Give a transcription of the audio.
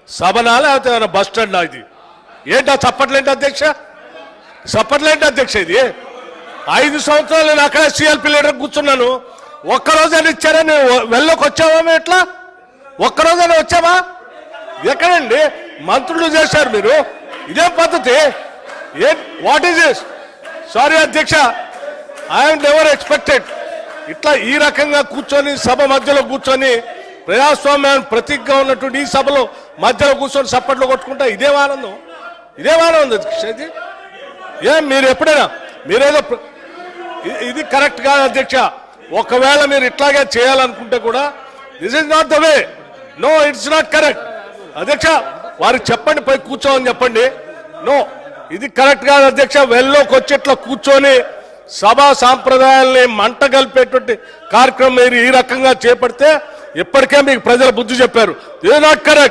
సభనా లేకపోతే bus stand ఇది ఏంటా చప్పట్లేంటి అధ్యక్ష చప్పట్లేంటి అధ్యక్ష ఇది 5 సంవత్సరాలు నేను అక్కడే సిఎల్పి లీడర్ కూర్చున్నాను ఒక్కరోజైనా ఇచ్చారా నేను వెళ్ళకి వచ్చావా ఎట్లా ఒక్కరోజైనా వచ్చావా ఎక్కడండి మంత్రులు చేశారు మీరు ఇదేం పద్ధతి వాట్ ఈస్ దిస్ సారీ అధ్యక్ష ఐఎమ్ నెవర్ ఎక్స్పెక్టెడ్ ఇట్లా ఈ రకంగా కూర్చొని సభ మధ్యలో కూర్చొని ప్రజాస్వామ్యాన్ని ప్రతీకగా ఉన్నటువంటి ఈ సభలో మధ్యలో కూర్చొని చప్పట్లు కొట్టుకుంటా ఇదేం ఆనందం అధ్యక్ష ఇది ఏం మీరు ఎప్పుడైనా మీరేదో ఇది కరెక్ట్ కాదు అధ్యక్ష ఒకవేళ మీరు ఇట్లాగే చేయాలనుకుంటే కూడా this is not the way no it's not correct అధ్యక్ష వారికి చెప్పండి పై కూర్చోమని చెప్పండి నో ఇది కరెక్ట్ కాదు అధ్యక్ష వెళ్ళలోకి వచ్చేట్లా కూర్చొని సభా సాంప్రదాయాల్ని మంట కలిపేటువంటి కార్యక్రమం మీరు ఈ రకంగా చేపడితే ఇప్పటికే మీకు ప్రజల బుద్ధి చెప్పారు ఇది నాట్ కరెక్ట్